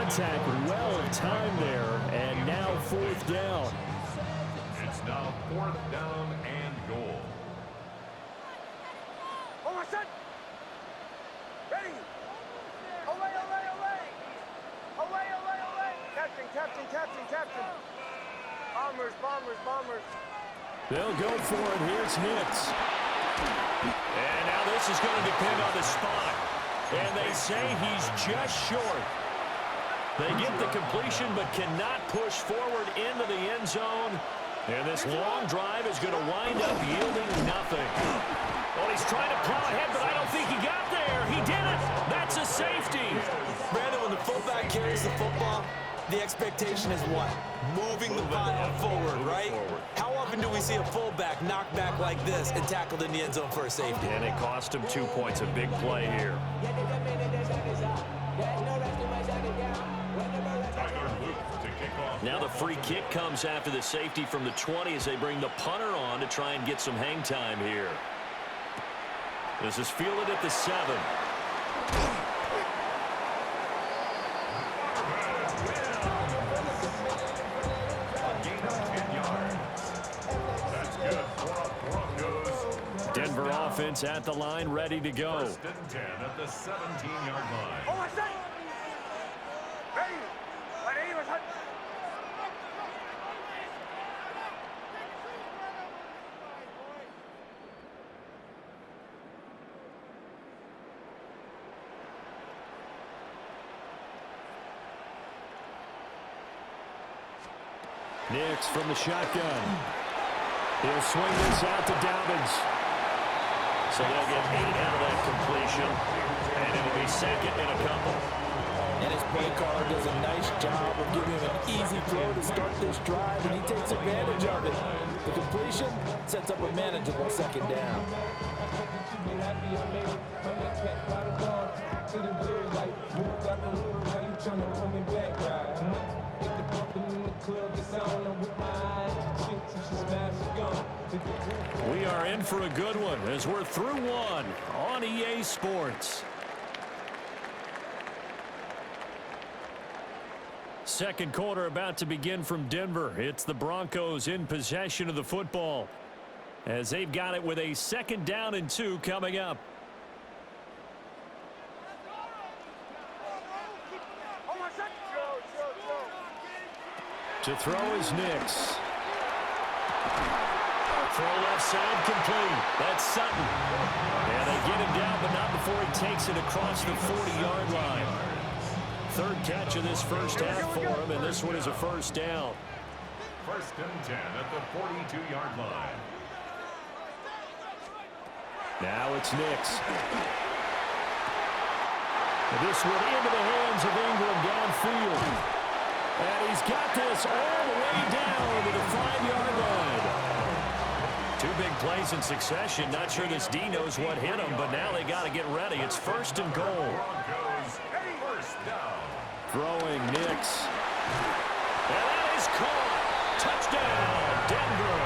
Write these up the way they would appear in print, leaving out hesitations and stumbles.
contact, well timed there, and now fourth down. It's now fourth down and goal. Oh, my son! Ready! Away, away, away! Away, away, away! Captain, captain, captain, captain! Bombers, bombers, bombers! They'll go for it. Here's Nix. And now this is going to depend on the spot. And they say he's just short. They get the completion but cannot push forward into the end zone. And this long drive is going to wind up yielding nothing. Well, he's trying to plow ahead, but I don't think he got there. He did it. That's a safety. Brandon, when the fullback carries the football, the expectation is what? Moving the pile forward, right? How often do we see a fullback knock back like this and tackled in the end zone for a safety? And it cost him 2 points. A big play here. Now the free kick comes after the safety from the 20 as they bring the punter on to try and get some hang time here. This is fielded at the 7. Denver offense at the line, ready to go. First and 10 at the 17-yard line. Oh, my son! Ready! Ready, my son! Nix from the shotgun. He'll swing this out to Dobbins. So they'll get 8 out of that completion. And it'll be second in a couple. And his play caller does a nice job of giving him an easy throw to start this drive, and he takes advantage of it. The completion sets up a manageable second down. We are in for a good one as we're through one on EA Sports. Second quarter about to begin from Denver. It's the Broncos in possession of the football as they've got it with a 2nd down and 2 coming up. To throw is Nix. Throw left side complete. That's Sutton. And they get him down, but not before he takes it across the 40-yard line. 3rd catch of this first half for him, and this one is a first down. First and 10 at the 42-yard line. Now it's Nix. This one into the hands of Ingram downfield. And he's got this all the way down to the 5-yard line. 2 big plays in succession. Not sure this D knows what hit him, but now they got to get ready. It's 1st and goal. First down. Throwing Nix. And that is caught. Touchdown, Denver.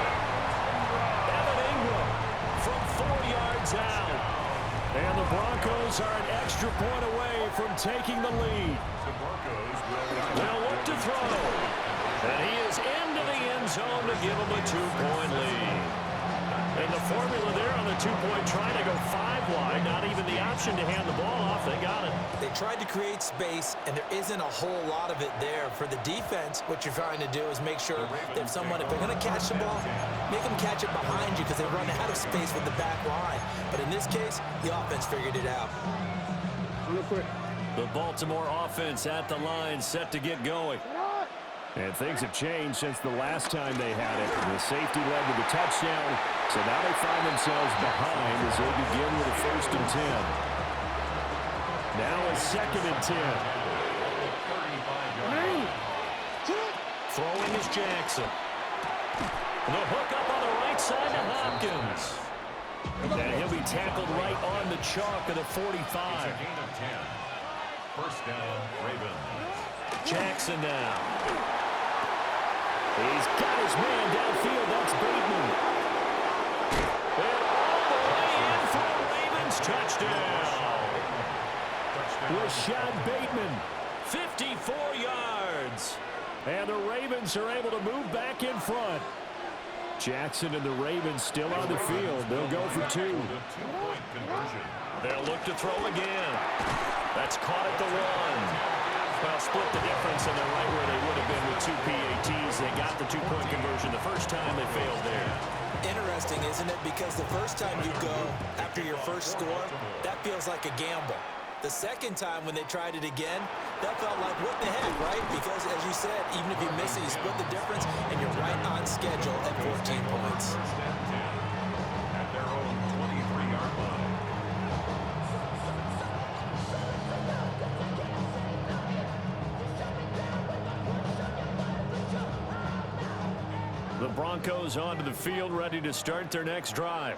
Evan Ingram from 4 yards out. And the Broncos are an extra point away from taking the lead. The Broncos They'll look to throw. And he is into the end zone to give them a 2-point lead. And the formula there on the 2-point, trying to go 5 wide, not even the option to hand the ball off. They got it. They tried to create space, and there isn't a whole lot of it there. For the defense, what you're trying to do is make sure that if they're going to catch the ball, make them catch it behind you because they run out of space with the back line. But in this case, the offense figured it out. Real quick. The Baltimore offense at the line, set to get going. And things have changed since the last time they had it. The safety led to the touchdown, so now they find themselves behind as they begin with a 1st and 10. Now a 2nd and 10. Throwing is Jackson. The hook up on the right side to Hopkins. And he'll be tackled right on the chalk of the 45. It's a gain of 10. First down, Ravens. Jackson now. He's got his man downfield. That's Bateman. And all the way in for a Ravens touchdown. Rashad Bateman, 54 yards. And the Ravens are able to move back in front. Jackson and the Ravens still on the field. They'll go for two. They'll look to throw again. That's caught at the 1. Well, split the difference, and they're right where they would have been with 2 PATs. They got the two-point conversion the first time. They failed there. Interesting, isn't it? Because the first time you go after your first score, that feels like a gamble. The second time when they tried it again, that felt like, what the heck, right? Because, as you said, even if you miss it, you split the difference, and you're right on schedule at 14 points. At their own 23-yard line. The Broncos onto the field, ready to start their next drive.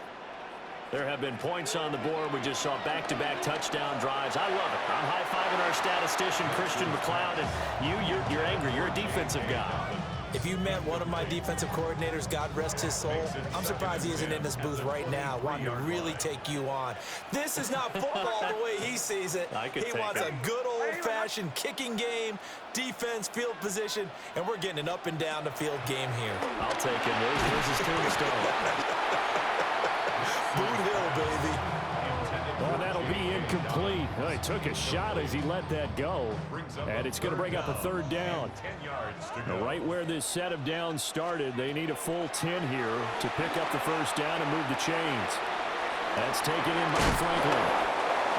There have been points on the board. We just saw back-to-back touchdown drives. I love it. I'm high-fiving our statistician, Christian McLeod, and you're angry. You're a defensive guy. If you met one of my defensive coordinators, God rest his soul, I'm surprised he isn't in this booth right now wanting to really take you on. This is not football the way he sees it. He wants a good old-fashioned kicking game, defense, field position, and we're getting an up-and-down-the-field game here. I'll take him. Where's his tombstone? Boot Hill, baby. Well, that'll be incomplete. Well, he took a shot as he let that go. And it's going to bring up a third down. Right where this set of downs started, they need a full 10 here to pick up the first down and move the chains. That's taken in by Franklin.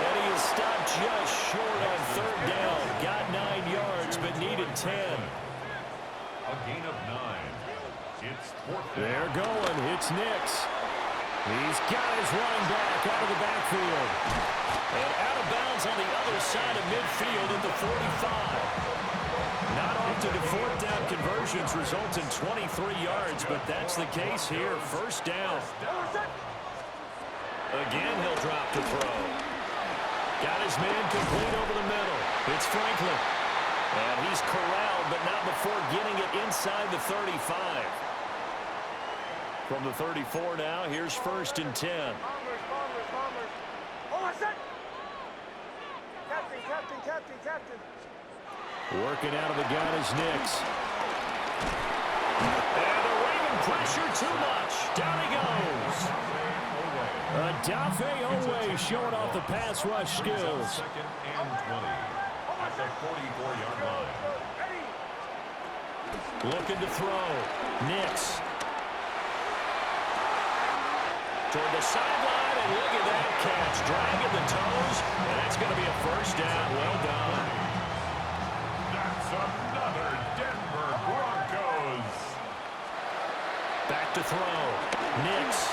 And he is stopped just short on third down. Got 9 yards, but needed 10. A gain of 9. It's fourth down. They're going. It's Nix. He's got his running back out of the backfield. And out of bounds on the other side of midfield at the 45. Not often do fourth down conversions result in 23 yards, but that's the case here. First down. Again, he'll drop to throw. Got his man complete over the middle. It's Franklin. And he's corralled, but not before getting it inside the 35. From the 34 now, here's first and 10. Bombers. Oh, set. Captain. Working out of the gun is Nix. And the Raven pressure too much. Down he goes. Adafe Owe showing off the pass rush skills. Second and 20 at the 44-yard line. Looking to throw. Nix. Toward the sideline, and look at that catch. Dragging the toes, and that's going to be a first down. Well done. That's another Denver Broncos. Back to throw. Nix.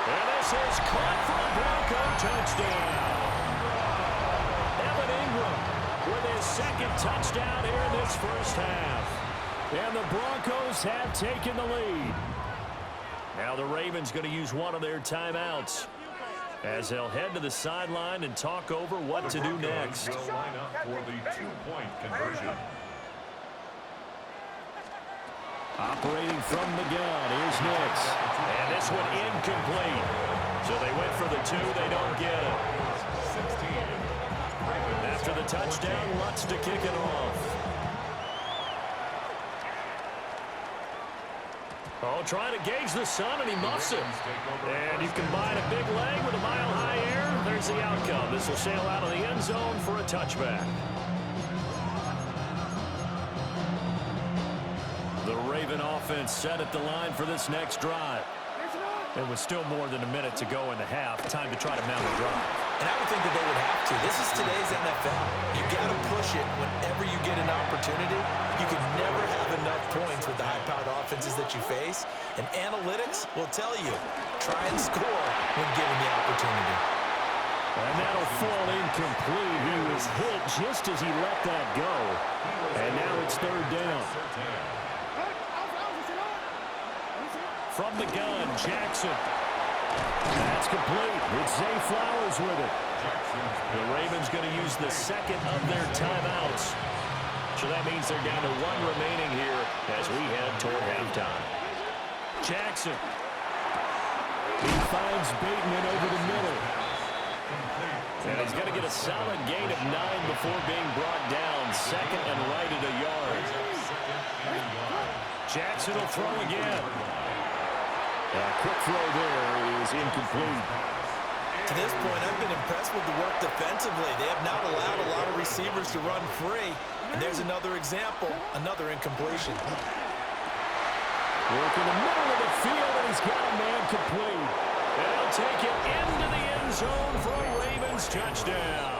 And this is caught for a Bronco touchdown. Evan Ingram with his second touchdown here in this first half. And the Broncos have taken the lead. Now the Ravens going to use one of their timeouts as they'll head to the sideline and talk over what to do next. Will line up for the two-point conversion. Operating from the gun, here's Nix. And this one incomplete. So they went for the 2, they don't get it. 16. After the touchdown, Lutz to kick it off. Oh, trying to gauge the sun, and he muffs it. And you combine a big leg with a mile-high air, there's the outcome. This will sail out of the end zone for a touchback. The Raven offense set at the line for this next drive. There was still more than a minute to go in the half. Time to try to mount a drive. And I would think that they would have to. This is today's NFL. You got to push it whenever you get an opportunity. You can never have enough points with the high-powered offenses that you face. And analytics will tell you, try and score when given the opportunity. And that'll fall incomplete. He was hit just as he let that go. And now it's third down. From the gun, Jackson. That's complete. It's Zay Flowers with it. The Ravens going to use the second of their timeouts. So that means they're down to 1 remaining here as we head toward halftime. Jackson. He finds Bateman over the middle. And he's going to get a solid gain of 9 before being brought down. Second and right at a yard. Jackson will throw again. A quick throw there is incomplete. To this point, I've been impressed with the work defensively. They have not allowed a lot of receivers to run free. And there's another example, another incompletion. Work in the middle of the field, and he's got a man complete. And he'll take it into the end zone for a Ravens touchdown.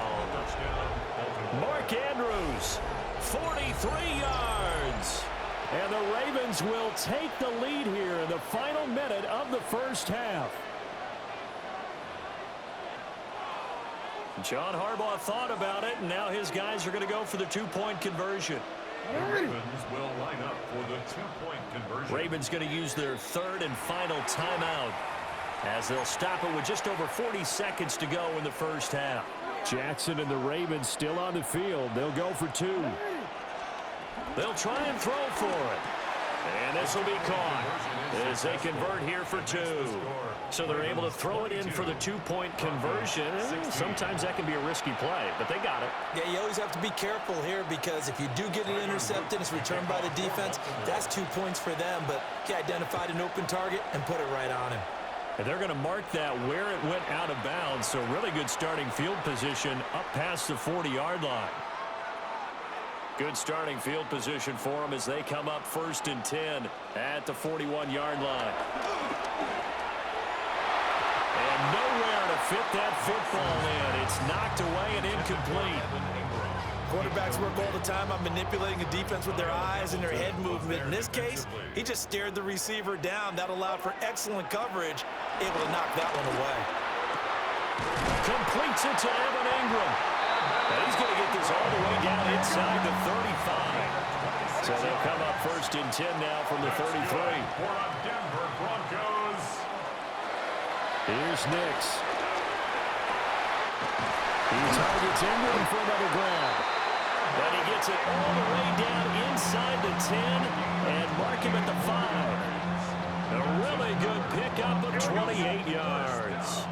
Mark Andrews, 43 yards. And the Ravens will take the lead here in the final minute of the first half. John Harbaugh thought about it, and now his guys are going to go for the two-point conversion. The Ravens will line up for the two-point conversion. Ravens going to use their third and final timeout as they'll stop it with just over 40 seconds to go in the first half. Jackson and the Ravens still on the field. They'll go for two. They'll try and throw for it. And this will be caught as they convert here for two. So they're able to throw it in for the two-point conversion. Sometimes that can be a risky play, but they got it. Yeah, you always have to be careful here because if you do get it intercepted, it's returned by the defense, that's 2 points for them. But he identified an open target and put it right on him. And they're going to mark that where it went out of bounds. So really good starting field position up past the 40-yard line. Good starting field position for them as they come up 1st and 10 at the 41-yard line. And nowhere to fit that football in. It's knocked away and incomplete. Quarterbacks work all the time on manipulating a defense with their eyes and their head movement. In this case, he just stared the receiver down. That allowed for excellent coverage, able to knock that one away. Completes it to Evan Ingram. And he's going to get this all the way down inside the 35. So they'll come up 1st and 10 now from the 33. For the Denver Broncos. Here's Nix. He targets Ingram for another grab. But he gets it all the way down inside the 10 and mark him at the 5. A really good pickup of 28 yards.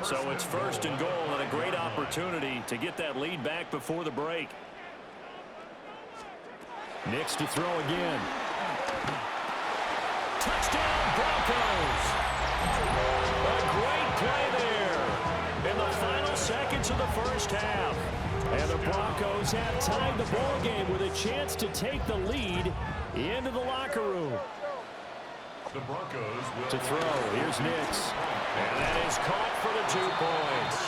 So it's 1st and goal and a great opportunity to get that lead back before the break. Nix to throw again. Touchdown Broncos. A great play there in the final seconds of the first half. And the Broncos have tied the ball game with a chance to take the lead into the locker room. The Broncos will To throw, here's Nix. And that is caught for the 2 points.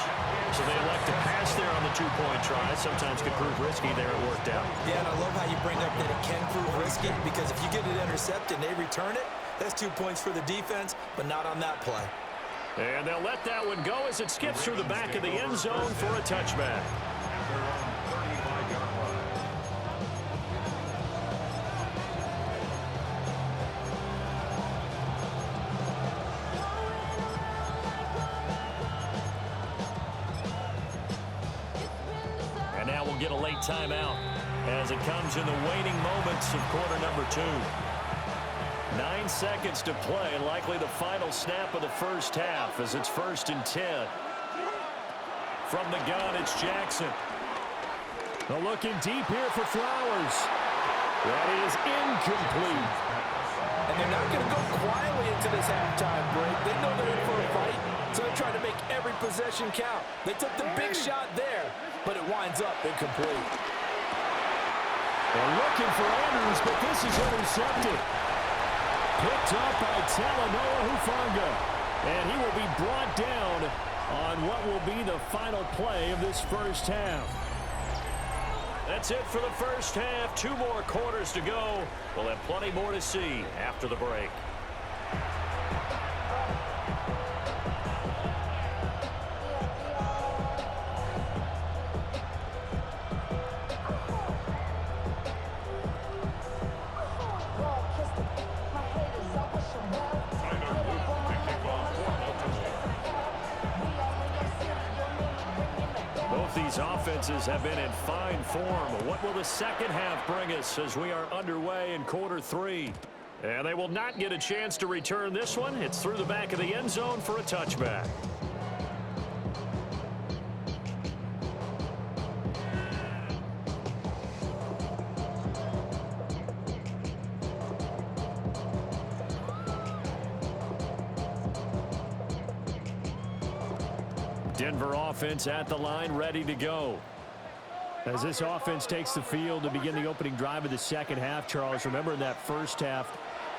So they elect to pass there on the two-point try. Sometimes could prove risky. There it worked out. Yeah, and I love how you bring up that it can prove risky because if you get it intercepted and they return it, that's 2 points for the defense, but not on that play. And they'll let that one go as it skips through the back of the end zone for a touchback. And now we'll get a late timeout as it comes in the waning moments of quarter number 2. 9 seconds to play, likely the final snap of the first half as it's 1st and 10. From the gun, it's Jackson. They're looking deep here for Flowers. That is incomplete. And they're not going to go quietly into this halftime break. They know they're in for a fight, so they're trying to make every possession count. They took the big shot there, but it winds up incomplete. They're looking for Andrews, but this is intercepted. Picked up by Talanoa Hufanga. And he will be brought down on what will be the final play of this first half. That's it for the first half. 2 more quarters to go. We'll have plenty more to see after the break. These offenses have been in fine form. What will the second half bring us as we are underway in quarter 3? And they will not get a chance to return this one. It's through the back of the end zone for a touchback. Denver offense at the line, ready to go. As this offense takes the field to begin the opening drive of the second half, Charles, remember in that first half,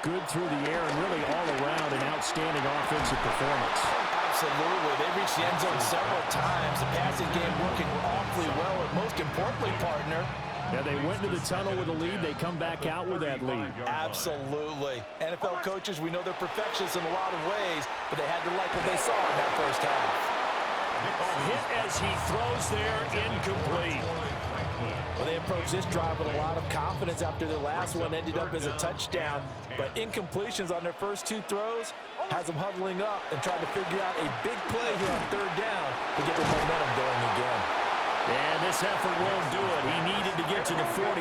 good through the air and really all around an outstanding offensive performance. Absolutely. They reached the end zone several times. The passing game working awfully well, and most importantly, partner, yeah, they went to the tunnel with a lead. They come back out with that lead. Absolutely. NFL coaches, we know they're perfectionists in a lot of ways, but they had to like what they saw in that first half. A hit as he throws there, incomplete. Well, they approached this drive with a lot of confidence after their last one ended up as a touchdown, but incompletions on their first two throws has them huddling up and trying to figure out a big play here on third down to get their momentum going again. And this effort won't do it. He needed to get to the 45.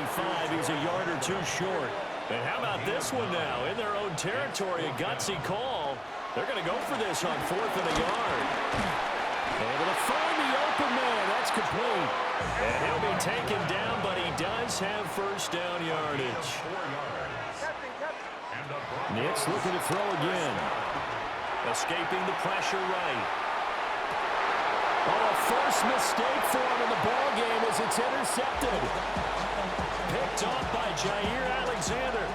He's a yard or two short. And how about this one now? In their own territory, a gutsy call. They're going to go for this on 4th and a yard. Able to find the open man. That's complete. And he'll be taken down, but he does have first down yardage. Nix looking to throw again. Escaping the pressure right. Oh, first mistake for him in the ball game as it's intercepted. Picked off by Jair Alexander.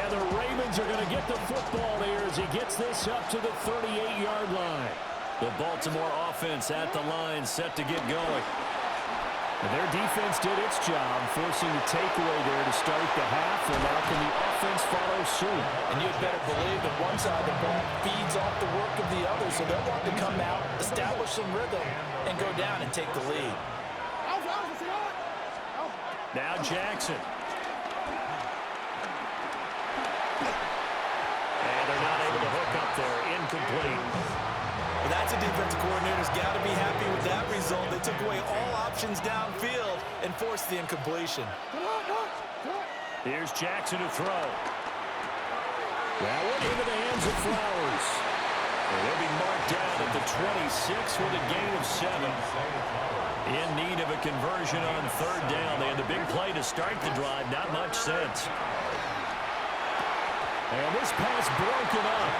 And the Ravens are going to get the football here as he gets this up to the 38-yard line. The Baltimore offense at the line, set to get going. And their defense did its job, forcing the takeaway there to start the half, and now can the offense follow suit? And you'd better believe that one side of the ball feeds off the work of the other, so they'll want to come out, establish some rhythm, and go down and take the lead. Now Jackson. And they're not able to hook up there. Incomplete. Well, that's a defensive coordinator's got to be happy with that result. They took away all options downfield and forced the incompletion. Here's Jackson to throw. That went into the hands of Flowers. And he'll be marked down at the 26 with a gain of 7. In need of a conversion on third down. They had the big play to start the drive. Not much sense. And this pass broken up.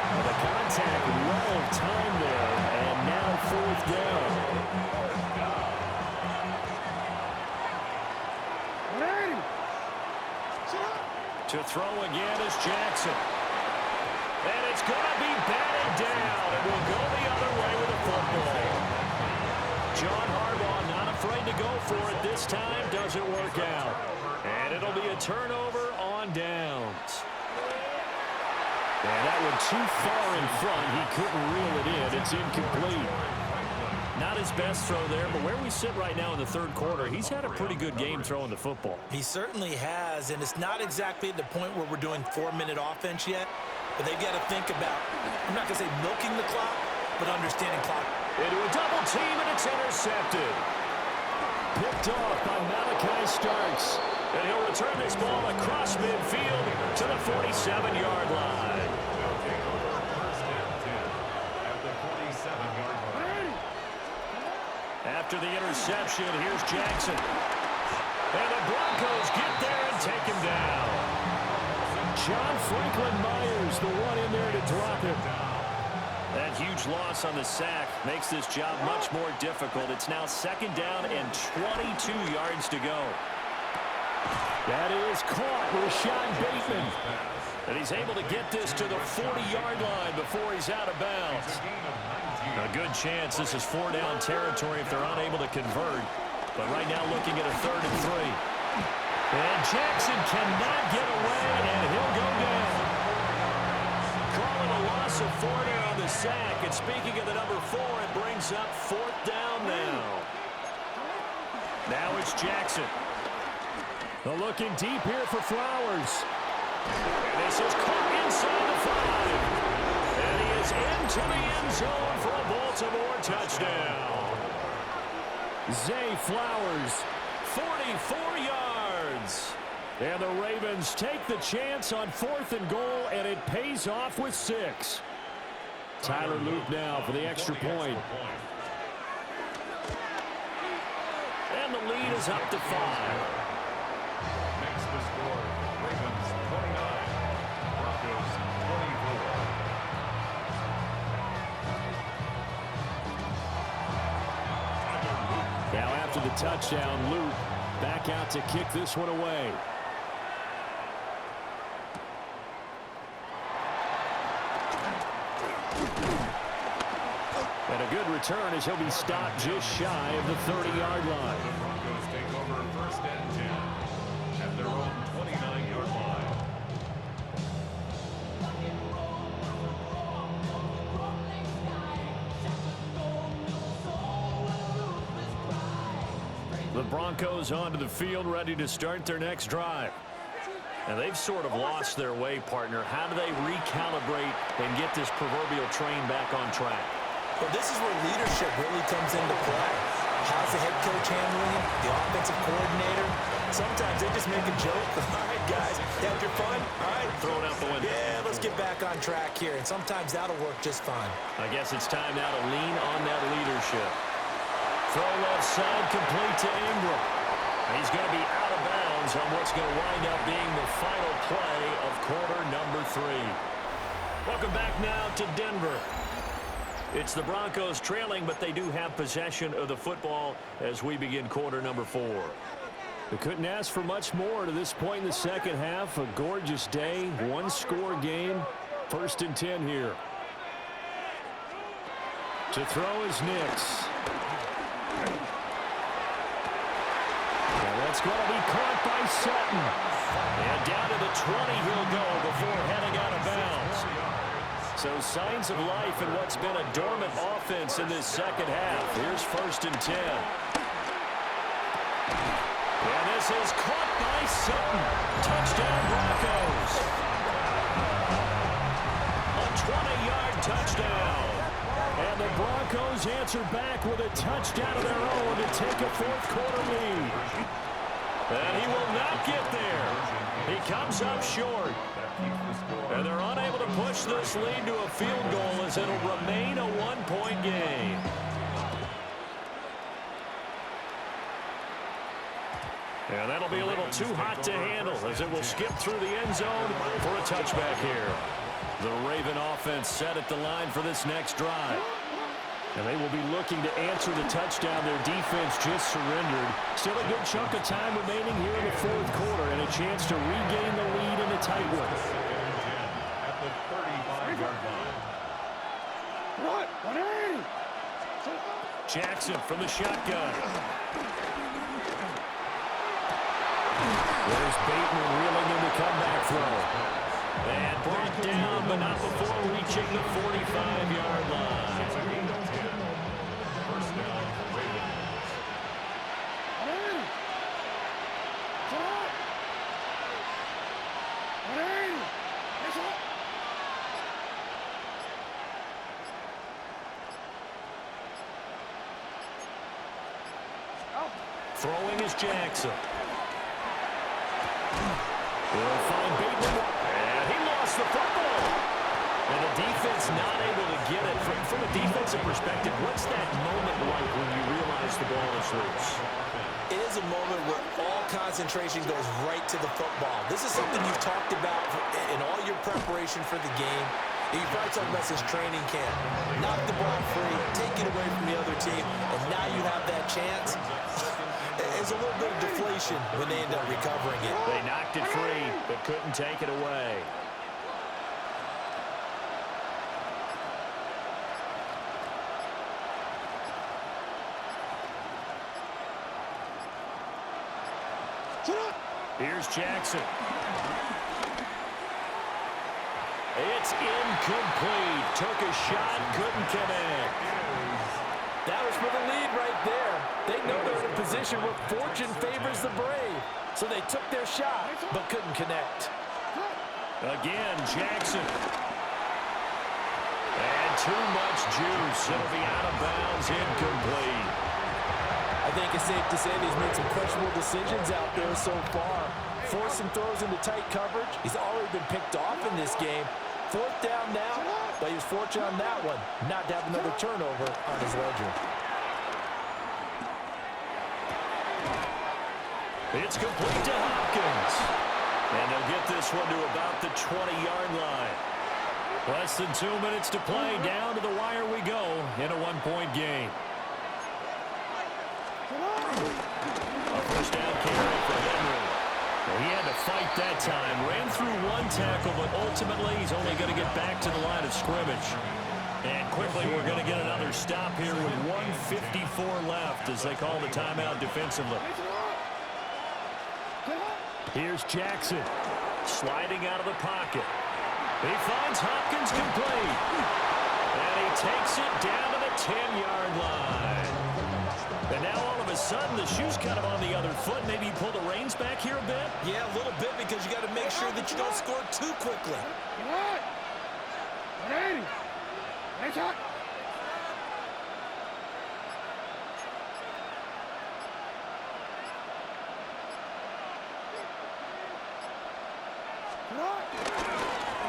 The contact well timed there. And now 4th down. To throw again is Jackson. And it's going to be batted down. It will go the other way with the football. John Harbaugh not afraid to go for it this time. Doesn't work out. And it'll be a turnover on downs. And that one too far in front. He couldn't reel it in. It's incomplete. Not his best throw there, but where we sit right now in the third quarter, he's had a pretty good game throwing the football. He certainly has, and it's not exactly at the point where we're doing 4-minute offense yet, but they've got to think about, I'm not going to say milking the clock, but understanding clock. Into a double team, and it's intercepted. Picked off by Malachi Starks. And he'll return this ball across midfield to the 47-yard line. After the interception, here's Jackson. And the Broncos get there and take him down. John Franklin Myers, the one in there to drop him. That huge loss on the sack makes this job much more difficult. It's now 2nd down and 22 yards to go. That is caught, Rashad Bateman. And he's able to get this to the 40-yard line before he's out of bounds. A good chance this is 4-down territory if they're unable to convert. But right now looking at a 3rd and 3. And Jackson cannot get away, and he'll go down. Calling a loss of 4 there on the sack. And speaking of the number 4, it brings up 4th down now. Now it's Jackson. Looking deep here for Flowers. And this is caught inside the 5. And he is into the end zone for a Baltimore touchdown. Zay Flowers, 44 yards. And the Ravens take the chance on 4th and goal, and it pays off with 6. Tyler Loop now for the extra point. And the lead is up to 5. Makes the score Ravens 29, Broncos 24. the touchdown. Luke back out to kick this one away. And a good return as he'll be stopped just shy of the 30-yard line. The Broncos take over 1st and 10 at their own 29-yard line. The Broncos onto the field, ready to start their next drive. And they've sort of lost their way, partner. How do they recalibrate and get this proverbial train back on track? Well, this is where leadership really comes into play. How's the head coach handling it? The offensive coordinator? Sometimes they just make a joke. All right, guys, had your fun? All right. Throw it out the window. Yeah, let's get back on track here. And sometimes that'll work just fine. I guess it's time now to lean on that leadership. Throw left side, complete to Ingram. He's going to be out of bounds on what's going to wind up being the final play of quarter number 3. Welcome back now to Denver. It's the Broncos trailing, but they do have possession of the football as we begin quarter number 4. They couldn't ask for much more to this point in the second half. A gorgeous day, one-score game. 1st and 10 here. To throw is Nix. And that's going to be caught by Sutton. And down to the 20 he'll go before heading out of bounds. So signs of life in what's been a dormant offense in this second half. Here's 1st and 10. And this is caught by Sutton. Touchdown Broncos. A 20-yard touchdown. And the Broncos answer back with a touchdown of their own to take a 4th quarter lead. And he will not get there. He comes up short. And they're unable to push this lead to a field goal as it'll remain a 1-point game. And that'll be a little too hot to handle as it will skip through the end zone for a touchback here. The Raven offense set at the line for this next drive. And they will be looking to answer the touchdown their defense just surrendered. Still a good chunk of time remaining here in the 4th quarter and a chance to regain the lead in a tight one. At the 35-yard line. Jackson from the shotgun. There's Bateman reeling in the comeback throw. And brought down, but not before reaching the 45-yard line. First down, Ravens. Throwing is Jackson. They'll find Bateman. And he lost the football. And the defense not able to get it. From a defensive perspective, what's that moment like when you realize the ball is loose? It is a moment where all concentration goes right to the football. This is something you've talked about in all your preparation for the game. You've probably talked about since training camp. Knock the ball free, take it away from the other team, and now you have that chance. There's a little bit of deflation when they end up recovering it. They knocked it free, but couldn't take it away. Here's Jackson. It's incomplete. Took a shot, couldn't connect. That was for the lead right there. They know they're in a position where fortune favors the brave. So they took their shot, but couldn't connect. Again, Jackson. And too much juice. It'll be out of bounds, incomplete. I think it's safe to say that he's made some questionable decisions out there so far. Forcing throws into tight coverage. He's already been picked off in this game. 4th down now, but he was fortunate on that one not to have another turnover on his ledger. It's complete to Hopkins. And they'll get this one to about the 20-yard line. Less than 2 minutes to play. Down to the wire we go in a 1-point game. A first down carry for Henry. He had to fight that time. Ran through one tackle, but ultimately he's only going to get back to the line of scrimmage. And quickly we're going to get another stop here with 1:54 left as they call the timeout defensively. Here's Jackson sliding out of the pocket. He finds Hopkins complete. And he takes it down to the 10-yard line. And now all of a sudden the shoe's kind of on the other foot. Maybe you pull the reins back here a bit? Yeah, a little bit because you got to make sure that you don't score too quickly.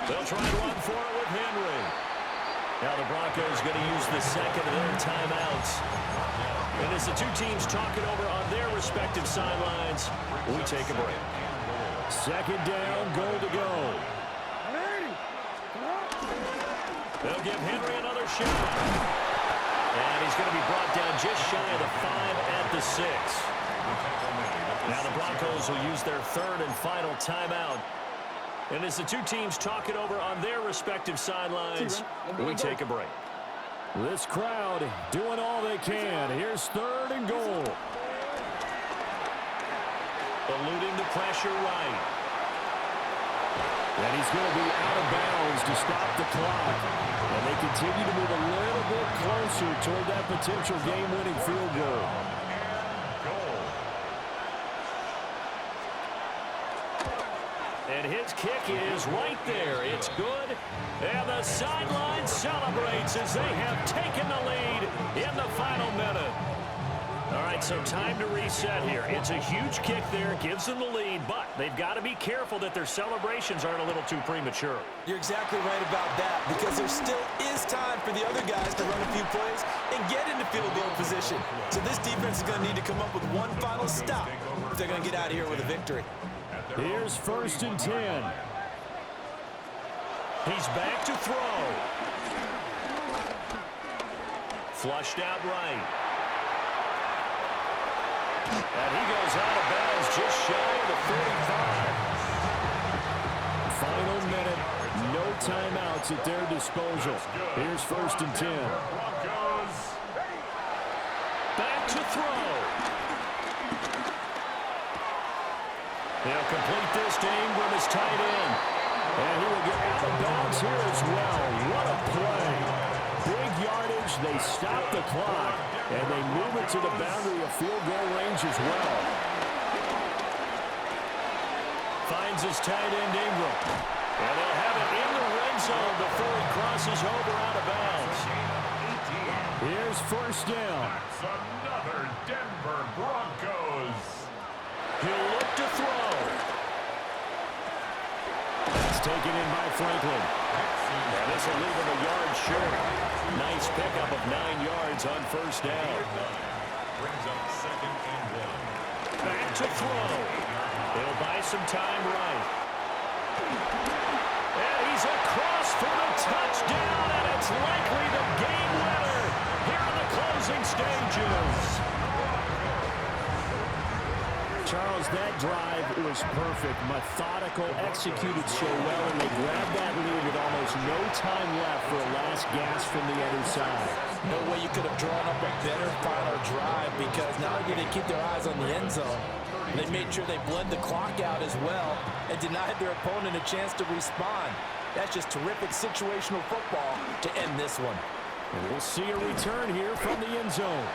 They'll try to run for it with Henry. Now the Broncos going to use the second of their timeouts. And as the two teams talk it over on their respective sidelines, we take a break. Second down, goal to go. They'll give Henry another shot. And he's going to be brought down just shy of the 5 at the 6. Now the Broncos will use their third and final timeout. And as the two teams talk it over on their respective sidelines, we take a break. This crowd doing all they can. Here's third and goal. Eluding the pressure right. And he's going to be out of bounds to stop the clock. And they continue to move a little bit closer toward that potential game-winning field goal. And his kick is right there. It's good. And the sideline celebrates as they have taken the lead in the final minute. All right, so time to reset here. It's a huge kick there. Gives them the lead, but they've got to be careful that their celebrations aren't a little too premature. You're exactly right about that because there still is time for the other guys to run a few plays and get into field goal position. So this defense is going to need to come up with one final stop if they're going to get out of here with a victory. Here's first and 10. He's back to throw. Flushed out right. And he goes out of bounds just shy of the 45. Final minute. No timeouts at their disposal. Here's first and 10. Back to throw. They'll complete this to Ingram as tight end. And he will get out of bounds here as well. What a play. Big yardage. They stop the clock. And they move it to the boundary of field goal range as well. Finds his tight end Ingram. And they'll have it in the red zone before he crosses over out of bounds. Here's first down. That's another Denver Broncos. He'll look to throw. That's taken in by Franklin. And this will leave him a yard short. Nice pickup of 9 yards on first down. Brings up second and 1. Back to throw. He'll buy some time right. And he's across for the touchdown, and it's likely the game winner here in the closing stages. Charles, that drive was perfect, methodical, executed so well, and they grabbed that lead with almost no time left for a last gasp from the other side. No way you could have drawn up a better final drive because not only did they keep their eyes on the end zone, they made sure they bled the clock out as well and denied their opponent a chance to respond. That's just terrific situational football to end this one. And we'll see a return here from the end zone.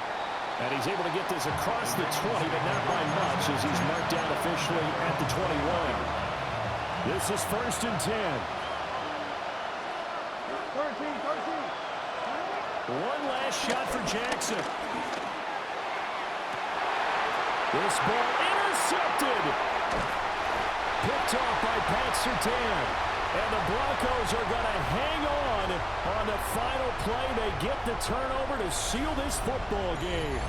And he's able to get this across the 20, but not by much as he's marked down officially at the 21. This is first and 10. 13. One last shot for Jackson. This ball intercepted. Picked off by Pat Surtain. And the Broncos are going to hang on the final play. They get the turnover to seal this football game.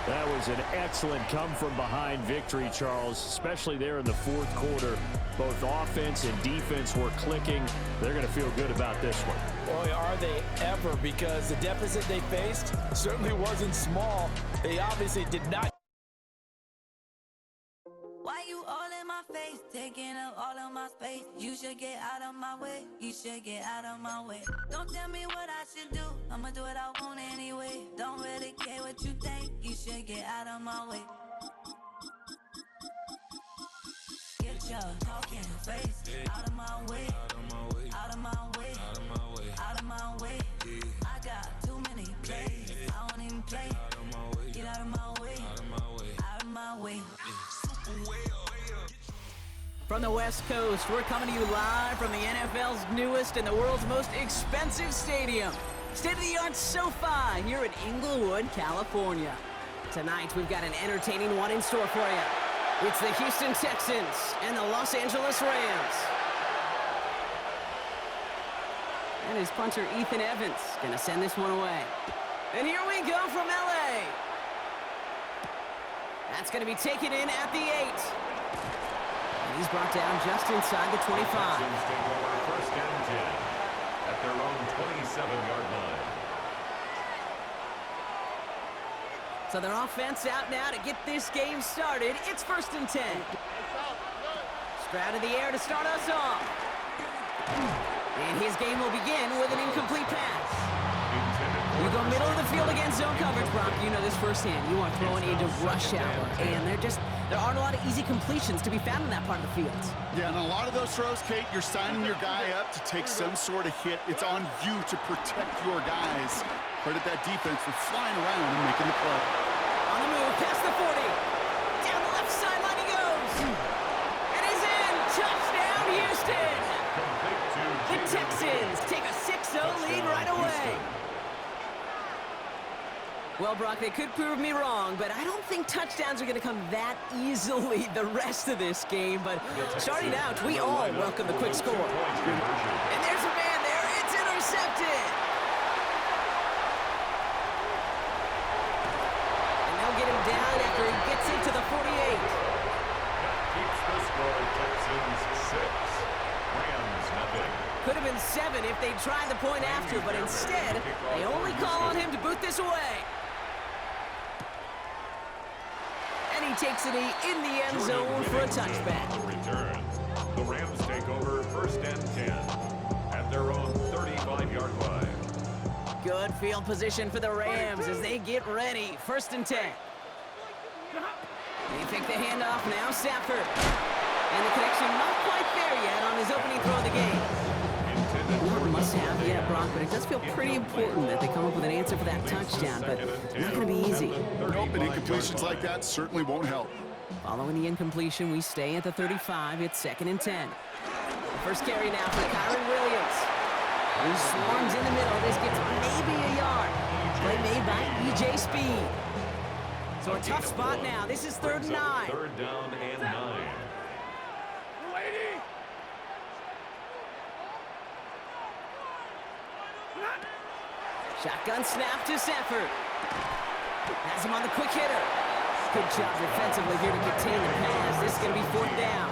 That was an excellent come-from-behind victory, Charles, especially there in the fourth quarter. Both offense and defense were clicking. They're going to feel good about this one. Boy, are they ever, because the deficit they faced certainly wasn't small. They obviously did not. Why you all in my face, taking up all of my space? You should get out of my way, you should get out of my way. Don't tell me what I should do, I'ma do what I want anyway. Don't really care what you think, you should get out of my way. Get your talking face out of my way, out of my way, out of my way, out of my way, out of my way. I got too many plays, I don't even play. Get out of my way, out of my way, out of my way. From the West Coast, we're coming to you live from the NFL's newest and the world's most expensive stadium, state-of-the-art SoFi here in Inglewood, California. Tonight, we've got an entertaining one in store for you. It's the Houston Texans and the Los Angeles Rams. And his punter, Ethan Evans, gonna send this one away. And here we go from LA. That's gonna be taken in at the 8. He's brought down just inside the 25. Texans take over first and 10 at their own 27-yard line. So their offense out now to get this game started. It's first and 10. Stroud in the air to start us off. And his game will begin with an incomplete pass. You go middle of the field against zone coverage, Brock. You know this firsthand. You are throwing into rush hour, and there aren't a lot of easy completions to be found in that part of the field. Yeah, and a lot of those throws, Kate, you're signing your guy up to take some sort of hit. It's on you to protect your guys. Credit that defense for flying around and making the play. On the move, past the 40. Down the left sideline he goes. And he's in. Touchdown, Houston. The Texans take a 6-0 lead right away. Well, Brock, they could prove me wrong, but I don't think touchdowns are going to come that easily the rest of this game. But starting out, we all welcome the quick score. And there's a man there. It's intercepted. And they'll get him down after he gets into the 48. That keeps the score Texans 6, Rams nothing. Could have been 7 if they tried the point after, but instead, they only call on him to boot this away. And he takes it in the end zone for a touchback. Return. The Rams take over first and 10 at their own 35-yard line. Good field position for the Rams as they get ready. First and 10. They pick the handoff now, Stafford. And the connection not quite there yet on his opening throw of the game. Not a must-have yet, Brock, but it does feel pretty important that they come up with an answer for that touchdown, but not going to be easy. Nope, and incompletions like that certainly won't help. Following the incompletion, we stay at the 35. It's second and 10. First carry now for Kyron Williams. He swarms in the middle. This gets maybe a yard. Play made by E.J. Speed. So a tough spot now. This is 3rd and 9. 3rd down and 9. Shotgun snap to Stafford. Has him on the quick hitter. Good job defensively here to contain the pass. This is going to be 4th down.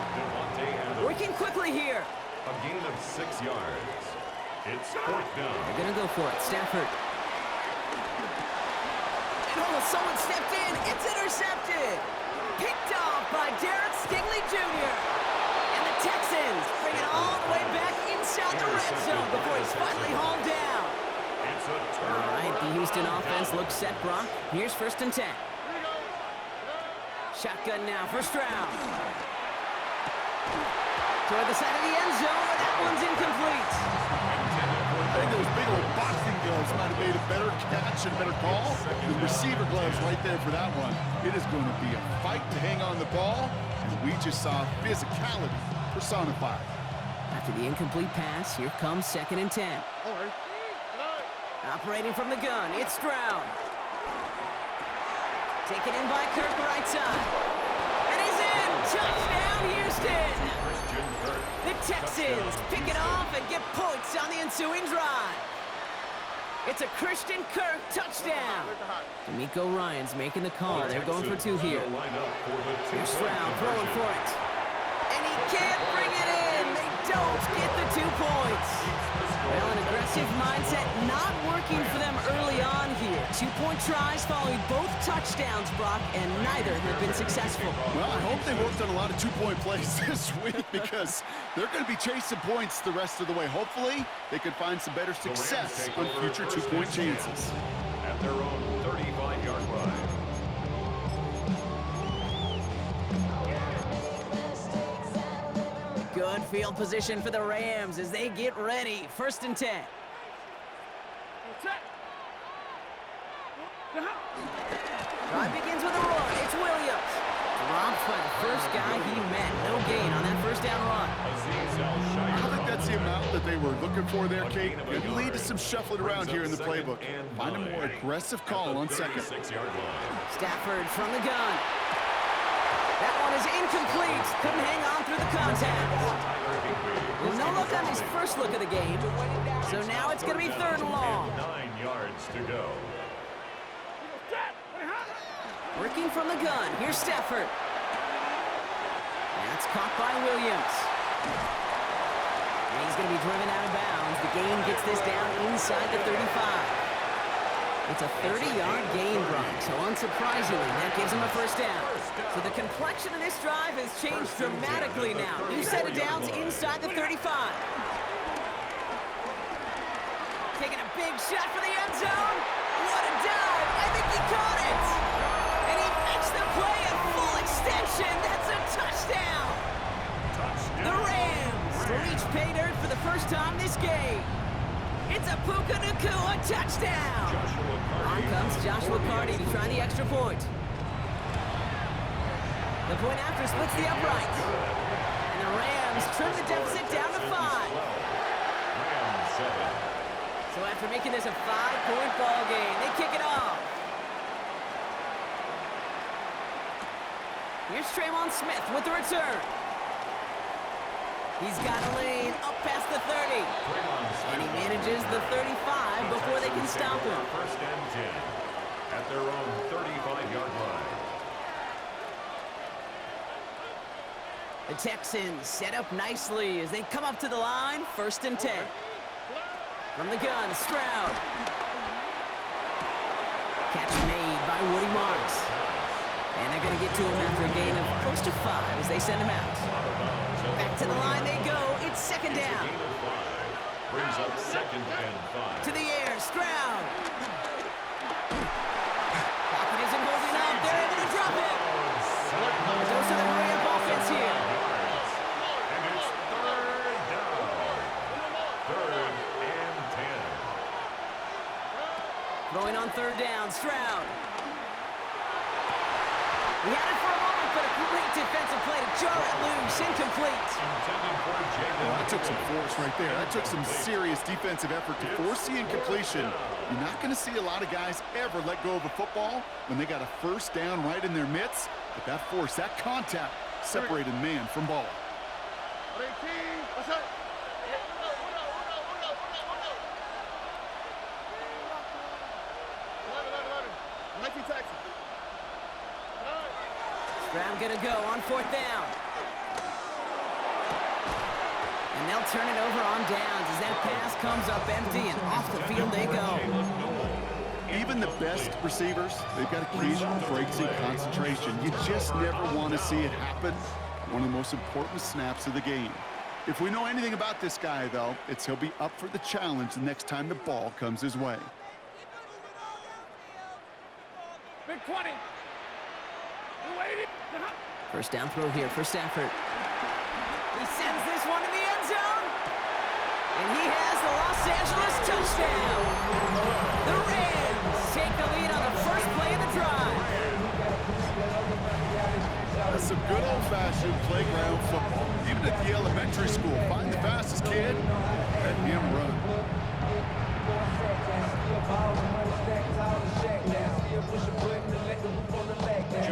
Working quickly here. A gain of 6 yards. It's 4th down. They're going to go for it. Stafford. And someone stepped in. It's intercepted. Picked off by Derek Stingley Jr. And the Texans bring it all the way back inside the red zone before he's finally hauled down. All right, the Houston offense looks set, Brock. Here's 1st and 10. Shotgun now for Stroud. Toward the side of the end zone, but that one's incomplete. I think those big old boxing gloves might have made a better catch and better call. The receiver gloves right there for that one. It is going to be a fight to hang on the ball, and we just saw physicality personified. After the incomplete pass, here comes 2nd and 10. All right. Operating from the gun, it's Stroud. Taken in by Kirk, right side. And he's in! Touchdown, Houston! The Texans pick it off and get points on the ensuing drive. It's a Christian Kirk touchdown. D'Amico Ryan's making the call. They're going for two here. Here's Stroud throwing for it. And he can't bring it in. They don't get the 2 points. Well, an aggressive mindset not working for them early on here. 2-point tries following both touchdowns, Brock, and neither have been successful. Well, I hope they worked on a lot of 2-point plays this week because they're going to be chasing points the rest of the way. Hopefully, they can find some better success on future 2-point chances. At their own 35-yard line. Good field position for the Rams as they get ready. 1st and 10. Drive begins with a run. It's Williams. Dropped by the first guy he met. No gain on that 1st down run. I don't think that's the amount that they were looking for there, Kate. Could lead to some shuffling around here in the playbook. Find a more aggressive call on 2nd. Stafford from the gun. That one is incomplete. Couldn't hang on through the contact. There's no look on his first look of the game. So now it's going to be 3rd and long. 9 yards to go. Working from the gun. Here's Stafford. That's caught by Williams. And he's going to be driven out of bounds. The gain gets this down inside the 35. It's a 30-yard gain, Brock, so unsurprisingly, that gives him a 1st down. So the complexion of this drive has changed dramatically now. New set of downs inside the 35. Taking a big shot for the end zone. What a dive! I think he caught it! And he makes the play a full extension. That's a touchdown! The Rams reach pay dirt for the first time this game. It's a Puka Nacua touchdown! On comes Joshua Carty to try the extra point. The point after splits the uprights. And the Rams trim the deficit down to 5. So after making this a 5-point ball game, they kick it off. Here's Trayvon Smith with the return. He's got a lane up past the 30. And he manages the 35 before they can stop him. 1st and 10 at their own 35-yard line. The Texans set up nicely as they come up to the line. 1st and 10. From the gun, Stroud. Catch made by Woody Marks. And they're going to get to him after a gain of close to 5 as they send him out. Back to the line they go. It's 2nd down. Brings up 2nd and 5. To the air, Stroud. Pocket isn't holding up. They're able to drop it. Those are the hurry-up offense here. And it's 3rd down. 3rd and 10. Going on 3rd down, Stroud. He had it for a moment, but a great defensive play to jar it loose. Incomplete. Well, that took some force right there. That took some serious defensive effort to force the incompletion. You're not going to see a lot of guys ever let go of a football when they got a 1st down right in their midst. But that force, that contact, separated man from ball. Stroud gonna go on 4th down. And they'll turn it over on downs as that pass comes up empty and off the field they go. Even the best receivers, they've got occasional breaks in concentration. You just never want to see it happen. One of the most important snaps of the game. If we know anything about this guy, though, it's he'll be up for the challenge the next time the ball comes his way. Big 20. 1st down throw here for Stafford. He sends this one to the end zone. And he has the Los Angeles touchdown. The Rams take the lead on the first play of the drive. That's some good old-fashioned playground football. Even at the elementary school, find the fastest kid, let him run.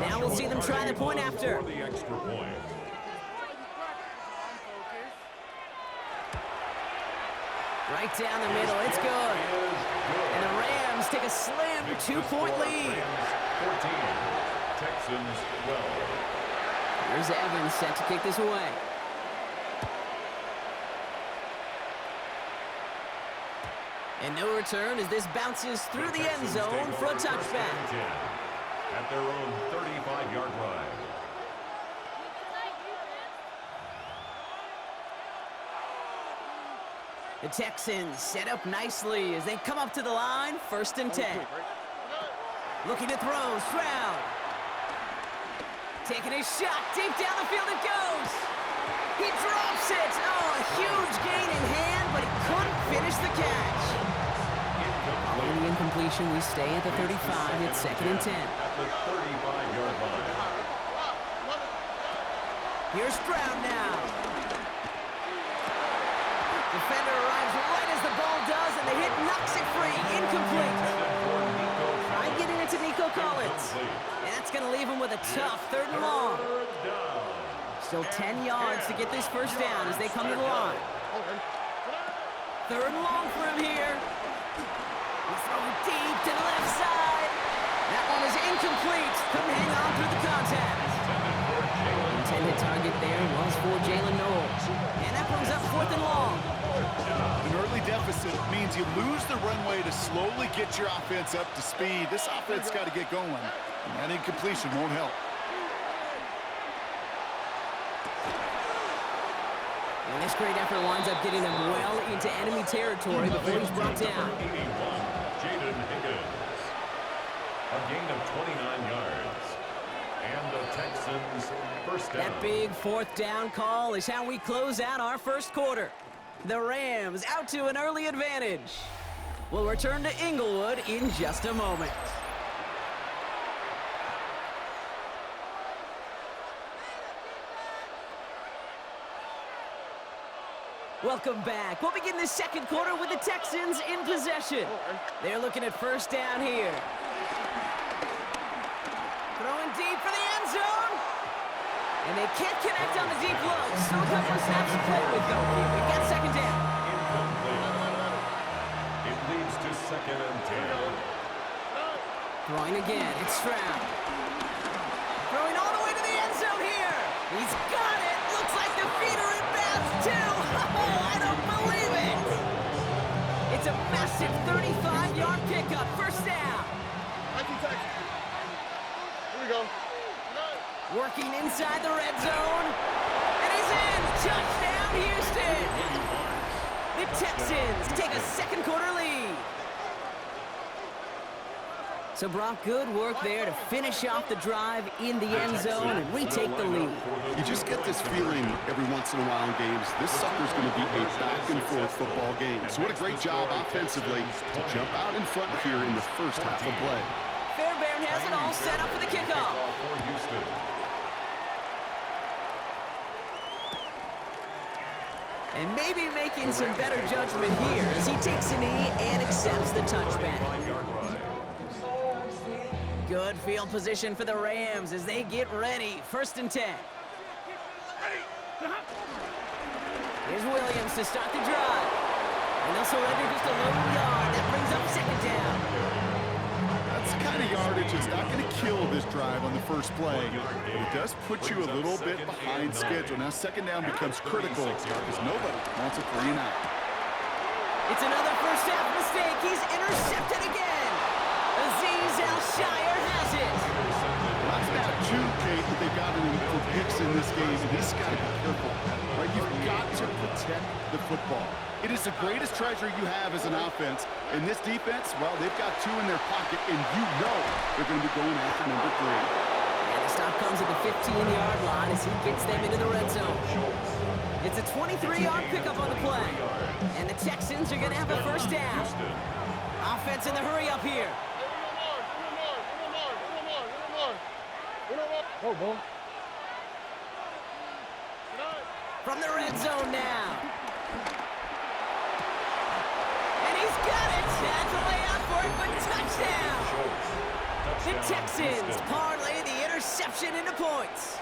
Now we'll see them try the point after. For the extra point. Right down the middle. It's good. And the Rams take a slim 2-point lead. 14, Texans 12. Here's Evans set to kick this away. And no return as this bounces through the end zone for a touchback. At their own 35-yard line. The Texans set up nicely as they come up to the line, 1st and 10. Looking to throw, Stroud. Taking a shot, deep down the field it goes. He drops it. Oh, a huge gain in hand, but he couldn't finish the catch. Following the incompletion, we stay at the 35. It's 2nd and 10. At the 35-yard line. Here's Stroud now. Defender arrives right as the ball does, and the hit knocks it free. Incomplete. Try getting it to Nico Collins. And that's going to leave him with a tough 3rd and long. Still 10 yards to get this first down as they come to the line. 3rd and long for him here. He's throwing deep to the left side. That one is incomplete. Couldn't hang on through the contact. Intended target there was for Jalen Knowles. And that brings up 4th and long. An early deficit means you lose the runway to slowly get your offense up to speed. This offense got to get going, and that incompletion won't help. And this great effort winds up getting him well into enemy territory before he's brought down. 81, Jaden Higgins. A gain of 29 yards. And the Texans first down. That big 4th down call is how we close out our first quarter. The Rams out to an early advantage. We'll return to Inglewood in just a moment. Welcome back. We'll begin the second quarter with the Texans in possession. They're looking at 1st down here. Throwing deep for the end zone. And they can't connect on the deep low. Still a couple of snaps to play with, though. We've got 2nd down. Incomplete. It leads to 2nd and 10. Throwing again. It's Stroud. Throwing all the way to the end zone here. He's got it. Looks like the feet are in bounds, too. I don't believe it. It's a massive 35-yard pickup. 1st down. Here we go. Working inside the red zone. And he's in. Touchdown, Houston. The Texans take a second quarter lead. So, Brock, good work there to finish off the drive in the end zone and retake the lead. You just get this feeling every once in a while in games. This sucker's going to be a back-and-forth football game. So what a great job offensively to jump out in front here in the first half of play. Fairbairn has it all set up for the kickoff. And maybe making some better judgment here as he takes a knee and accepts the touchback. Good field position for the Rams as they get ready. 1st and 10. Here's Williams to start the drive. And they'll surrender just a low yard. That brings up 2nd down. That's the kind of yardage that's not going to kill this drive on the first play, but it does put you a little bit behind schedule. Now 2nd down becomes critical because nobody wants a 3 and out. It's another first half mistake. He's intercepted again. Azeez Al-Shire has it. That's not two, Kate, that they've got him for picks in this game, and he's got to be careful. Right? You've got to protect the football. It is the greatest treasure you have as an offense. And this defense, well, they've got 2 in their pocket, and you know they're going to be going after number 3. And the stop comes at the 15-yard line as he gets them into the red zone. It's a 23-yard pickup on the play. And the Texans are going to have a 1st down. Offense in the hurry up here. From the red zone now. And he's got it. That's a layout for it, but touchdown. The Texans parlay the interception into points.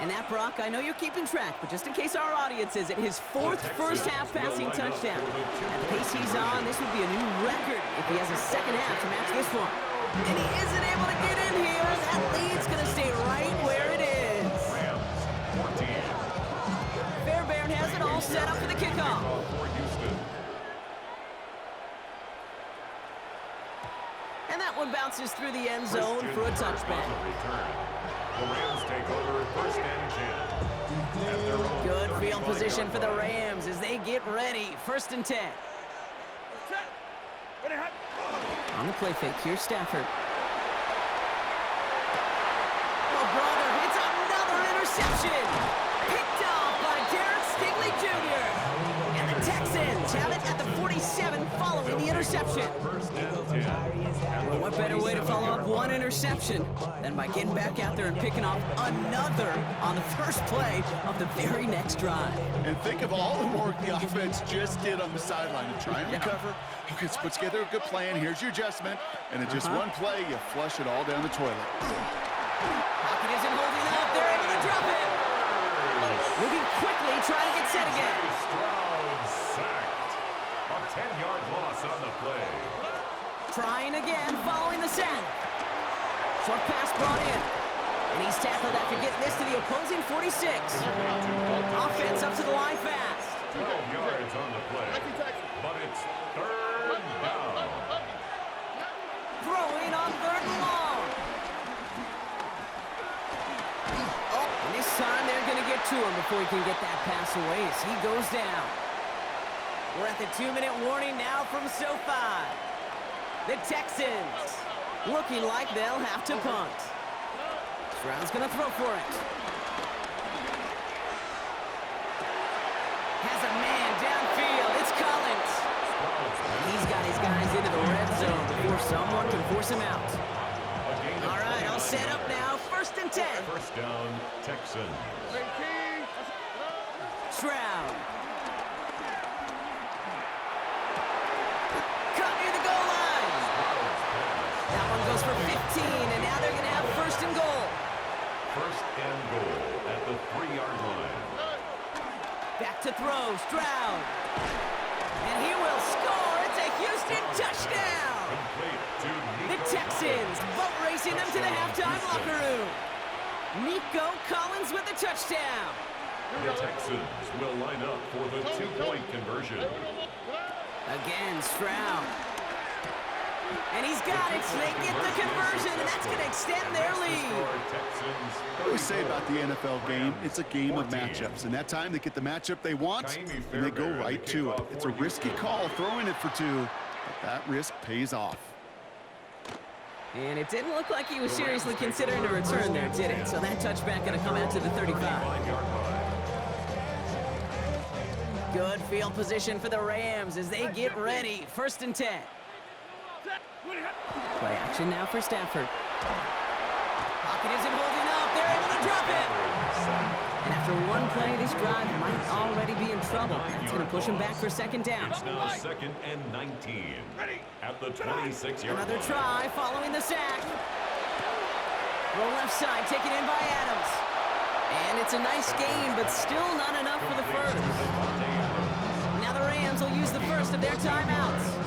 And that, Brock, I know you're keeping track, but just in case our audience isn't, his fourth first-half passing touchdown. At the pace he's on, this would be a new record if he has a second half to match this one. And he isn't able to get in here. That lead's going to stay right where it is. Fairbairn has it all set up for the kickoff. And that one bounces through the end zone for a touchback. The Rams take over first and 10. Good field position for the Rams as they get ready. First and 10. On the play fake, here's Stafford. Oh, brother, it's another interception. Picked off by Derek Stingley Jr. And the Texans have it at the 47 following the interception. Well, what better way to follow up one interception than by getting back out there and picking off another on the first play of the very next drive. And think of all the work the offense just did on the sideline to try and recover. Okay, let's put together a good plan. Here's your adjustment. And in just one play, you flush it all down the toilet. Pocket isn't holding up. They're able to drop it. Moving quickly, trying to get set again. Stroud sacked. A 10-yard loss on the play. Trying again, following the sack. Short pass brought in. And he's tackled after getting this to the opposing 46. Offense up to the line fast. 12 yards on the play. But it's third down. Throwing on third and long. Oh, and this time they're going to get to him before he can get that pass away as he goes down. We're at the 2-minute warning now from SoFi. The Texans looking like they'll have to punt. Stroud's going to throw for it. Has a man downfield. It's Collins. He's got his guys into the red zone before someone can force him out. All right, all set up now. First and 10. First down, Texans. Stroud. Cut near the goal line. That one goes for 15, and now they're going to have first and goal. First and goal at the 3-yard line. Back to throw, Stroud. And he will score. It's a Houston touchdown. Complete to The Texans boat racing them to the halftime locker room. Nico Collins with the touchdown. The Texans will line up for the 2-point conversion. Again, Stroud. And he's got it, so they get the conversion, and that's going to extend their lead. What do we say about the NFL game? It's a game of matchups, and that time they get the matchup they want, and they go right to it. It's a risky call throwing it for 2, but that risk pays off. And it didn't look like he was seriously considering a return there, did it? So that touchback going to come out to the 35. Good field position for the Rams as they get ready. First and 10. Play action now for Stafford. Pocket isn't holding up. They're able to drop it. And after one play, this drive might already be in trouble. That's going to push him back for second down. It's now 2nd and 19 at the 26-yard line. Another try following the sack. Throw left side, taken in by Adams. And it's a nice gain, but still not enough for the first. Now the Rams will use the first of their timeouts.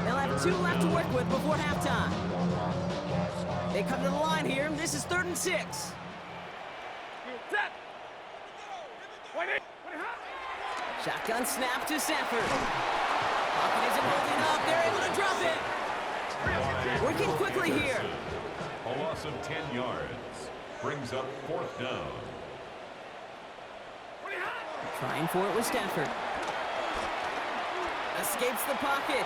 They'll have 2 left to work with before halftime. They come to the line here. This is 3rd and 6. Shotgun snap to Stafford. Pocket isn't holding up. They're able to drop it. Working quickly here. A loss of 10 yards brings up 4th down. Trying for it with Stafford. Escapes the pocket.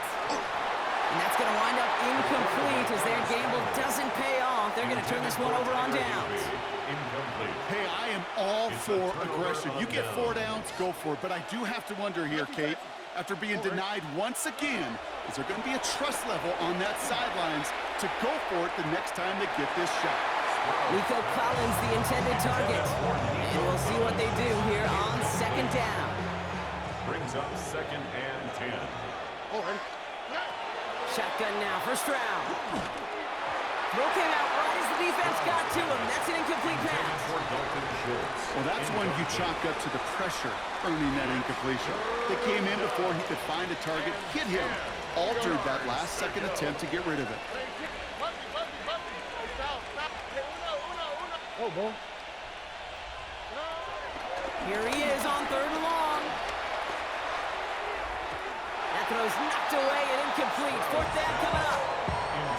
And that's going to wind up incomplete as their gamble doesn't pay off. They're going to turn this one over on downs. Incomplete. Hey, I am all for aggression. You get 4 downs, go for it. But I do have to wonder here, Kate, after being denied once again, is there going to be a trust level on that sidelines to go for it the next time they get this shot? Nico Collins, the intended target. And we'll see what they do here on second down. Brings up 2nd and 10. Shotgun now for Stroud. Throw came out right as the defense got to him. That's an incomplete pass. Well, that's when you chalk up to the pressure earning that incompletion. They came in before he could find a target, hit him, altered that last-second attempt to get rid of it. Oh, boy. Here he is on 3rd and long. That throw's knocked away and incomplete. 4th down coming up.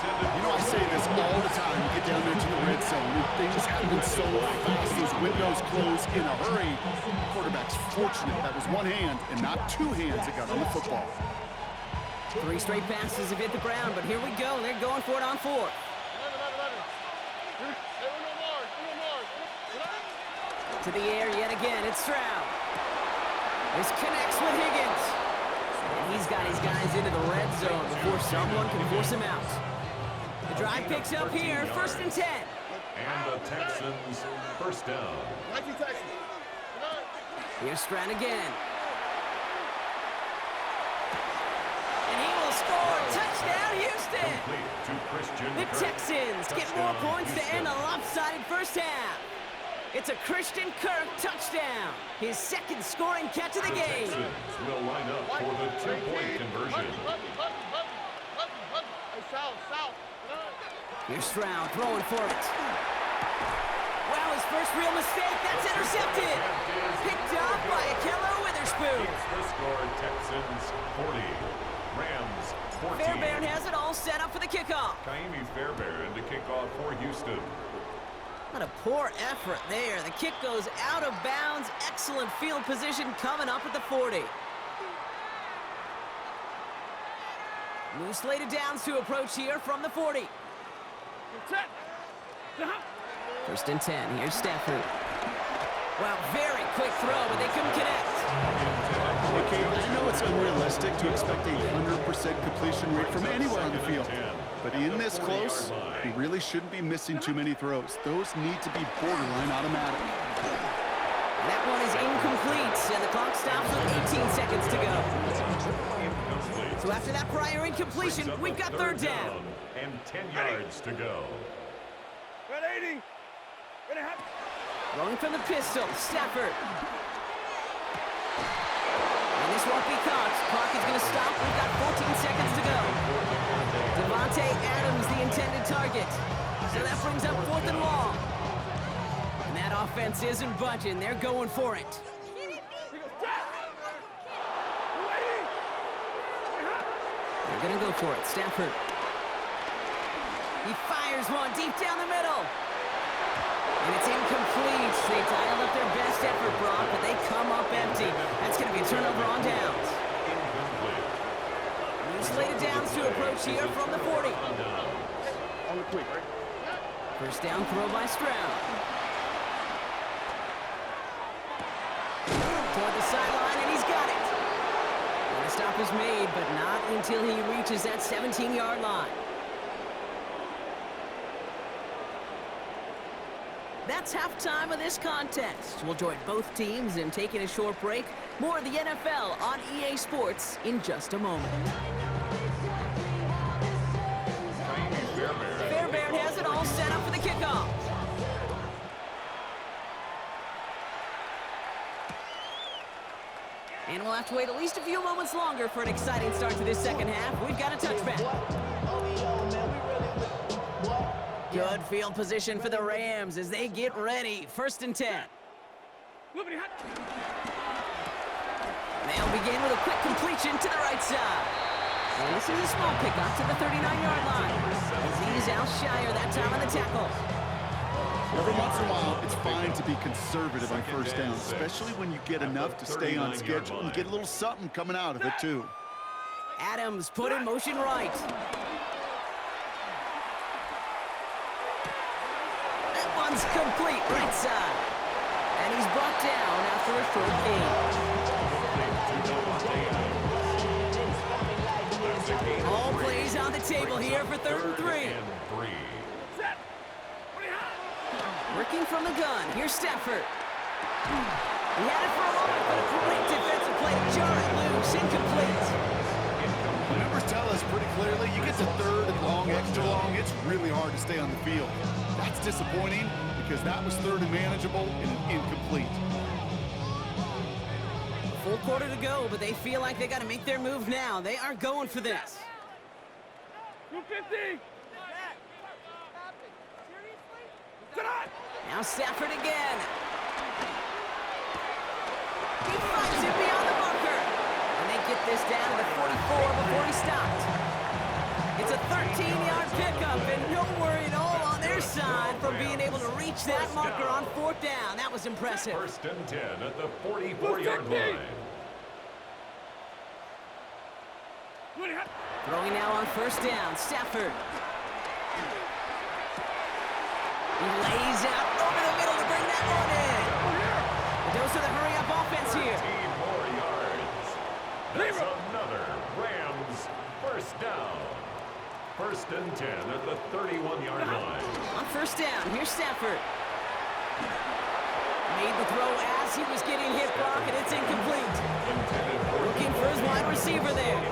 You know, I say this all the time. You get down there to the red zone, and things happen so fast. Those windows close in a hurry. The quarterback's fortunate that was one hand and not two hands that got on the football. 3 straight passes have hit the ground, but here we go. They're going for it on 4th. To the air yet again. It's Stroud. This connects with Higgins. And he's got his guys into the red zone before someone can force him out. The drive picks up here. 1st and 10. And the Texans first down. Here's Stroud again. And he will score. Touchdown, Houston. Complete to Christian The Kirk. Texans get more Touchdown, points to Houston. end a lopsided first half. It's a Christian Kirk touchdown. His 2nd scoring catch of the game. Texans will line up for the 2-point conversion. Here's Stroud throwing for it. Well, his first real mistake. That's intercepted. Picked up by Akello Witherspoon. Keeps the score. Texans 40. Rams 14. Fairbairn has it all set up for the kickoff. Kaimi Fairbairn to kick off for Houston. What a poor effort there. The kick goes out of bounds. Excellent field position coming up at the 40. New slated downs to approach here from the 40. 1st and 10. Here's Stafford. Well, very quick throw, but they couldn't connect. Okay, I know it's unrealistic to expect a 100% completion rate from anywhere on the field. But in this close, he really shouldn't be missing too many throws. Those need to be borderline automatic. That one is incomplete, and the clock stops with 18 seconds to go. So after that prior incompletion, we've got 3rd down. And 10 yards to go. Rolling from the pistol, Stafford. And this won't be caught. Clock is going to stop. We've got 14 seconds to go. Devontae Adams, the intended target. So that brings up 4th and long. And that offense isn't budging. They're going for it. They're going to go for it. Stafford. He fires one deep down the middle. And it's incomplete. They dialed up their best effort, Brock, but they come up empty. That's going to be a turnover on downs. New slated downs to approach here from the 40. First down throw by Stroud. Toward the sideline, and he's got it. And the stop is made, but not until he reaches that 17-yard line. That's halftime of this contest. We'll join both teams in taking a short break. More of the NFL on EA Sports in just a moment. Fairbairn has it all set up for the kickoff. And we'll have to wait at least a few moments longer for an exciting start to this second half. We've got a touchback. Good field position for the Rams as they get ready. 1st and 10. They'll begin with a quick completion to the right side. And this is a small pickup to the 39-yard line. As he's out Shire that time on the tackle. Every once in a while, it's fine to be conservative on 1st down, especially when you get enough to stay on schedule and get a little something coming out of it, too. Adams put in motion right. One's complete right side. And he's brought down after a short gain. All plays on the table here for 3rd and 3. Working from the gun. Here's Stafford. He had it for a moment, but a great defensive play to jar it loose. Incomplete. The numbers tell us pretty clearly, you get to 3rd and long, extra long, it's really hard to stay on the field. That's disappointing because that was third and manageable and an incomplete. Full quarter to go, but they feel like they got to make their move now. They are going for this. 250. Now Stafford again. He fights it beyond the marker. And they get this down to the 44 before he stopped. It's a 13-yard pickup, and no worry at all on their side from being able to reach that marker on fourth down. That was impressive. First and 10 at the 44-yard line. Throwing now on first down, Stafford. He lays out over the middle to bring that one in. The dose of the hurry-up offense here. 13 more yards. That's another Rams first down. First and 10 at the 31-yard line. On first down, here's Stafford. Made the throw as he was getting hit, Brock, and it's incomplete. Looking for his wide receiver there.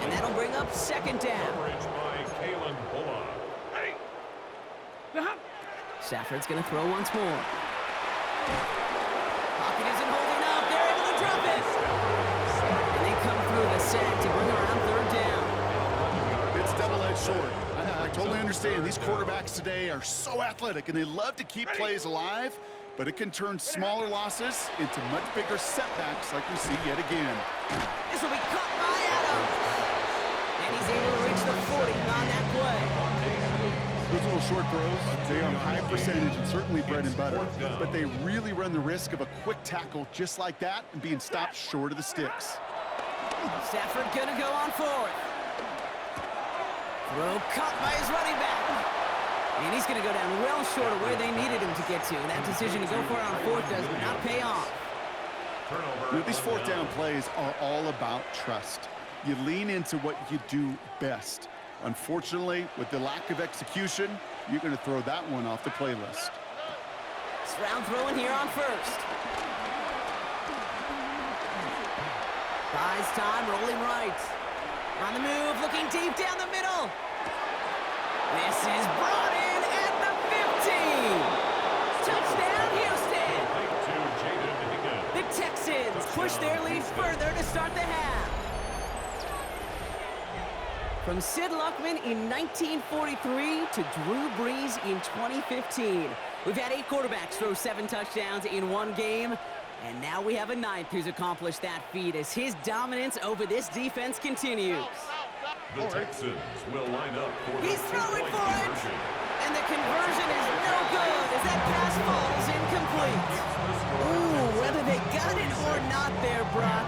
And that'll bring up second down. Coverage by Kalen Bullock. Stafford's going to throw once more. Pocket isn't holding up. They're able to drop it. And they come through the sack to bring around third down. It's double-edged sword. I totally understand. These quarterbacks today are so athletic, and they love to keep plays alive, but it can turn smaller losses into much bigger setbacks like we see yet again. This will be caught by Adams. And he's able to reach the 40 on that play. Those little short throws, they are high percentage and certainly bread and butter, but they really run the risk of a quick tackle just like that and being stopped short of the sticks. Stafford gonna go on fourth. Throw caught by his running back. And he's gonna go down well short of where they needed him to get to. That decision to go for it on fourth does not pay off. You know, these fourth down plays are all about trust. You lean into what you do best. Unfortunately, with the lack of execution, you're going to throw that one off the playlist. Round throwing here on first. Buys time, rolling right. On the move, looking deep down the middle. This is brought in at the 15. Touchdown, Houston. The Texans push their lead further to start the half. From Sid Luckman in 1943 to Drew Brees in 2015. We've had 8 quarterbacks throw 7 touchdowns in one game, and now we have a 9th who's accomplished that feat as his dominance over this defense continues. The Texans will line up for He's throwing for it, and the conversion is no good as that pass falls incomplete. Ooh, whether they got it or not there, Brock,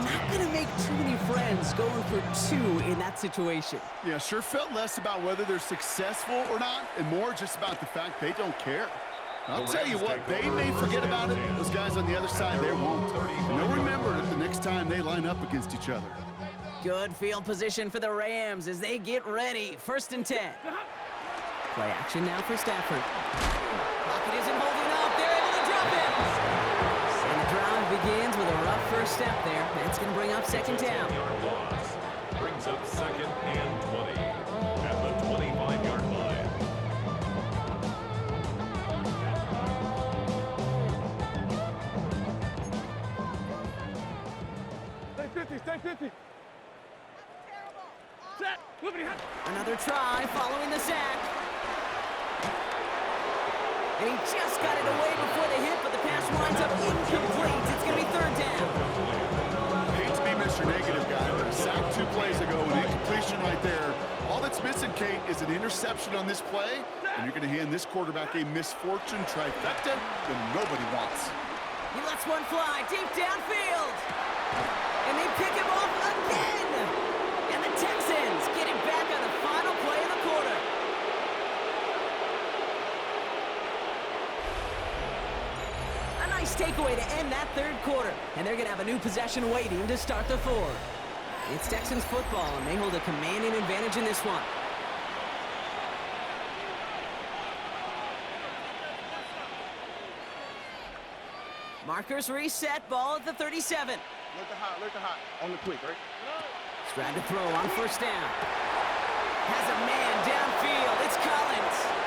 not going to make too many friends going for 2 in that situation. Yeah, sure felt less about whether they're successful or not and more just about the fact they don't care. I'll tell you what, they may forget about it. Those guys on the other side, they won't. And they'll remember it the next time they line up against each other. Good field position for the Rams as they get ready. First and 10. Play action now for Stafford. Pocket isn't holding up. They're able to drop it. And the drive begins with a rough first step there. That's going to bring up second down. Brings up second and 20 at the 25-yard line. Stay 50. Set. Another try following the sack. And he just got it away before the hit, but the pass winds up incomplete. It's going to be third down. I hate to be Mr. Negative guy, but a sack 2 plays ago, an incompletion right there. All that's missing, Kate, is an interception on this play, and you're going to hand this quarterback a misfortune trifecta that nobody wants. He lets one fly deep downfield. And they pick him off again. And the Texans get it back on the final play of the quarter. A nice takeaway to end that third quarter. And they're going to have a new possession waiting to start the fourth. It's Texans football, and they hold a commanding advantage in this one. Markers reset, ball at the 37. Look at hot. On the quick, right? Stride to throw on first down. Has a man downfield. It's Collins.